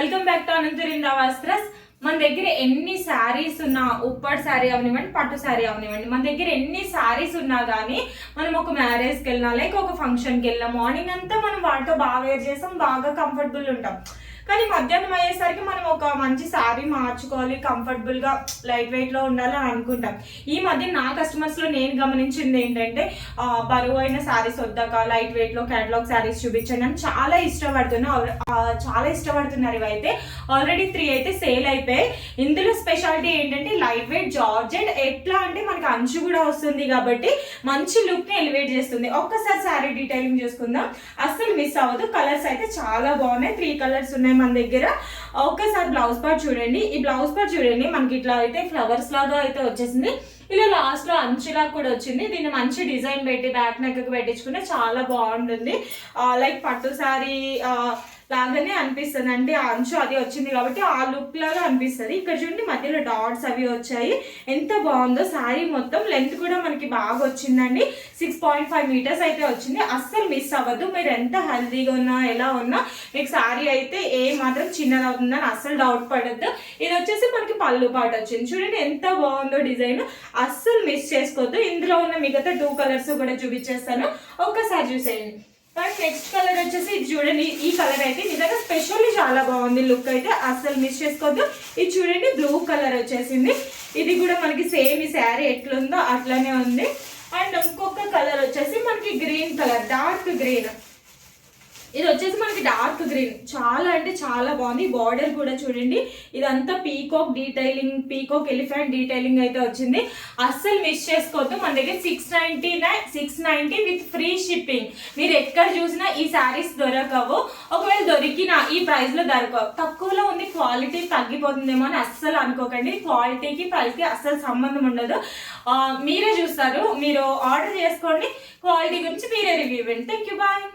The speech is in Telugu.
వెల్కమ్ బ్యాక్ టు అనంతరింద్ర వస్త్రస్. మన దగ్గర ఎన్ని శారీస్ ఉన్నా, ఉప్పటి శారీ అవనివ్వండి, పట్టు శారీ అవనివ్వండి, మన దగ్గర ఎన్ని శారీస్ ఉన్నా కానీ మనం ఒక మ్యారేజ్కి వెళ్ళినా లేక ఒక ఫంక్షన్కి వెళ్ళినా మార్నింగ్ అంతా మనం వాటితో బాగా వేర్ చేస్తాం, బాగా కంఫర్టబుల్ ఉంటాం. కానీ మధ్యాహ్నం అయ్యేసరికి మనం ఒక మంచి శారీ మార్చుకోవాలి, కంఫర్టబుల్గా లైట్ వెయిట్లో ఉండాలని అనుకుంటాం. ఈ మధ్య నా కస్టమర్స్లో నేను గమనించింది ఏంటంటే బరువు అయిన శారీస్ వద్దాక లైట్ వెయిట్లో క్యాటలాగ్ శారీస్ చూపించండి అని చాలా ఇష్టపడుతున్నారు. ఇవైతే ఆల్రెడీ 3 అయితే సేల్ అయిపోయాయి. ఇందులో స్పెషాలిటీ ఏంటంటే లైట్ వెయిట్ జార్జెట్, ఎట్లా అంటే మనకి అంచు కూడా వస్తుంది కాబట్టి మంచి లుక్ని ఎలివేట్ చేస్తుంది. ఒక్కసారి శారీ డీటెయిలింగ్ చూసుకుందాం, అస్సలు మిస్ అవ్వదు. కలర్స్ అయితే చాలా బాగున్నాయి, 3 కలర్స్ ఉన్నాయి మన దగ్గర. ఒక్కసారి బ్లౌజ్ పార్ట్ చూడండి. ఈ బ్లౌజ్ పార్ట్ చూడండి, మనకి ఇట్లా అయితే ఫ్లవర్స్ లాగా అయితే వచ్చేసింది. ఇలా లాస్ట్ లో అంచులా కూడా వచ్చింది. దీన్ని మంచి డిజైన్ పెట్టి బ్యాక్ నెక్ కి పెట్టించుకుంటే చాలా బాగుంటుంది. లైక్ పట్టు శారీ లాగానే అనిపిస్తుంది, అంటే ఆ అంచు అది వచ్చింది కాబట్టి ఆ లుక్ లాగా అనిపిస్తుంది. ఇక్కడ చూడండి మధ్యలో డాట్స్ అవి వచ్చాయి, ఎంత బాగుందో. శారీ మొత్తం లెంత్ కూడా మనకి బాగా వచ్చిందండి, 6.5 మీటర్స్ అయితే వచ్చింది. అస్సలు మిస్ అవ్వద్దు. మీరు ఎంత హెల్తీగా ఉన్నా ఎలా ఉన్నా మీకు శారీ అయితే ఏ మాత్రం చిన్నది అవుతుందని అస్సలు డౌట్ పడద్దు. ఇది వచ్చేసి మనకి పళ్ళు పాట వచ్చింది, చూడండి ఎంత బాగుందో డిజైన్. అస్సలు మిస్ చేసుకోవద్దు. ఇందులో ఉన్న మిగతా 2 కలర్స్ కూడా చూపించేస్తాను, ఒక్కసారి చూసేయండి. నెక్స్ట్ కలర్ వచ్చేసి ఇది చూడండి. ఈ కలర్ అయితే నిజంగా స్పెషల్లీ చాలా బాగుంది, లుక్ అయితే అస్సలు మిస్ చేసుకోవద్దు. ఇది చూడండి బ్లూ కలర్ వచ్చేసింది. ఇది కూడా మనకి సేమ్ ఈ శారీ ఎట్లుందో అట్లానే ఉంది. అండ్ ఇంకొక కలర్ వచ్చేసి మనకి గ్రీన్ కలర్, డార్క్ గ్రీన్. ఇది వచ్చేసి మనకి డార్క్ గ్రీన్, చాలా అంటే చాలా బాగుంది. బార్డర్ కూడా చూడండి, ఇదంతా peacock detailing, peacock elephant detailing అయితే వచ్చింది. అస్సలు మిస్ చేసుకోవద్దు. మన దగ్గర 690 విత్ ఫ్రీ షిప్పింగ్. మీరు ఎక్కడ చూసినా ఈ శారీస్ దొరకవు. ఒకవేళ దొరికినా ఈ ప్రైస్ లో దొరకవు. తక్కువలో ఉంది, క్వాలిటీ తగ్గిపోతుందేమో అని అస్సలు అనుకోకండి. క్వాలిటీకి ప్రైస్కి అస్సలు సంబంధం ఉండదు. మీరే చూస్తారు, మీరు ఆర్డర్ చేసుకోండి, క్వాలిటీ గురించి మీరే రివ్యూ ఇవ్వండి. Thank you, bye.